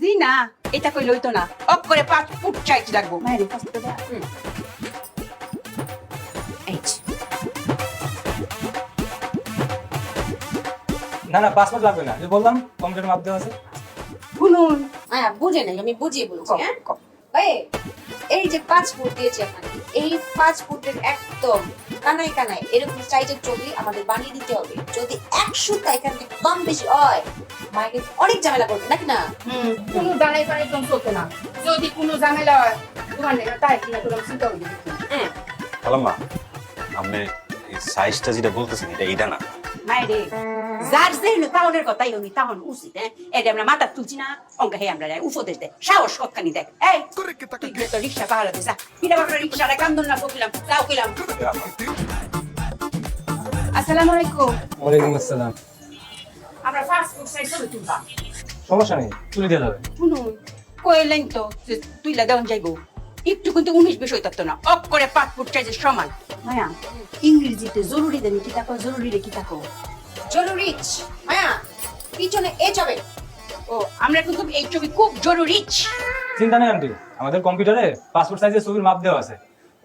জি না, এটা কই লইতো না। অপ করে 5 ফুট চাইতে লাগবো। মায়ের কাছ থেকে এই যে। না না পাসপোর্ট লাগবে না, যে বললাম কম্পিউটার মাপ দেওয়া আছে। শুনুন, বুঝে নাই, আমি বুঝিয়ে বলছি। হ্যাঁ ভাই, এই যে 5 ফুট দিয়েছি আপনাকে, এই 5 ফুটের একদম কানায় কানায় এরকম সাইজের ছবি আমাদের বানিয়ে দিতে হবে। যদি 100টা এখান থেকে কম বেশি হয়, মাইকে অনেক ঝামেলা করবে নাকি না? কোনো দাঁড়াই পাড়াই একদম চলতো না। যদি কোনো ঝামেলা হয়, তোমার নেই তাই কিনা তোর চিন্তা করবি। খালাম্মা, আপনি এই সাইজটা যেটা বলতেছেন এটা না। মায়েরে, যার যে তাহনের কথাই উনি তাহন উচিত। এটা আমরা মাথা তুলছি না, অঙ্ক হে আমরা উপদেশ দেয়, সাহস কতখানি দেখ। এই তুই গিয়ে তো রিক্সা পাহারা দিস, কিনা বাপরা রিক্সাটা কান্দন না বকিলাম, যাও কিলাম। আসসালামু আলাইকুম। ওয়ালাইকুম আসসালাম। আমরা ফাস্ট ফুড সাইড করে তুলবা। সমস্যা নেই, তুলে দেওয়া যাবে। শুনুন, কইলেন তো যে তুইলা দেওয়ান যাইবো, একটু কিন্তু 19-20 হইতো না। অপ করে 5 ফুট চাইছে সমান। মায়া, ইংরেজিতে জরুরি দেন কি তাকো, জরুরি রে কি তাকো। জরুরি মায়া, পিছনে এ যাবে। ও, আমরা কিন্তু এই ছবি খুব জরুরি। চিন্তা নেই আন্টি, আমাদের কম্পিউটারে পাসপোর্ট সাইজের ছবির মাপ দেওয়া আছে।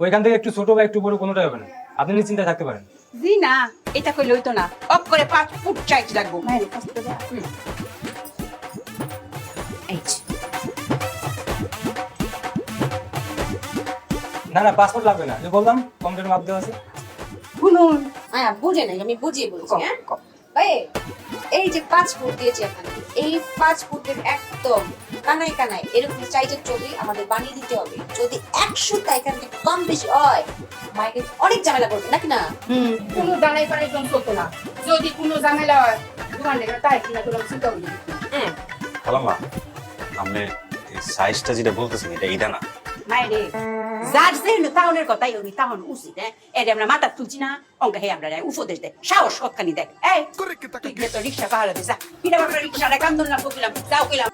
ওইখান থেকে একটু ছোট বা একটু বড় কোনোটাই হবে না, আপনি নিশ্চিন্তায় থাকতে পারেন। জি না, এটা কই লইতো না। অপ করে 5 ফুট চাইতে লাগবো। মায়ের কাছ থেকে এই যে। না না পাসপোর্ট লাগবে না, যে বললাম কম্পিউটার মাপ দেওয়া আছে। শুনুন, বুঝে নাই, আমি বুঝিয়ে বলছি। হ্যাঁ ভাই, এই যে 5 ফুট দিয়েছি আপনাকে, এই 5 ফুটের একদম কানায় কানায় এরকম সাইজের ছবি আমাদের বানিয়ে দিতে হবে। যদি 100টা এখান থেকে কম বেশি হয়, মাইকে অনেক ঝামেলা করবে নাকি না? কোনো দাঁড়াই পাড়াই একদম চলতো না। যদি কোনো ঝামেলা হয়, তোমার নেই তাই কিনা তোর চিন্তা করবি। খালাম্মা, আপনি এই সাইজটা যেটা বলতেছেন এটা না। মায়েরে, যার যে তাহনের কথাই উনি তাহন উচিত। এটা আমরা মাথা তুলছি না, অঙ্ক হে আমরা উপদেশ দেয়, সাহস কতখানি দেখ। এই তুই গিয়ে তো রিক্সা পাহারা দিস, কিনা বাপরা রিক্সাটা কান্দন না বকিলাম, যাও কিলাম।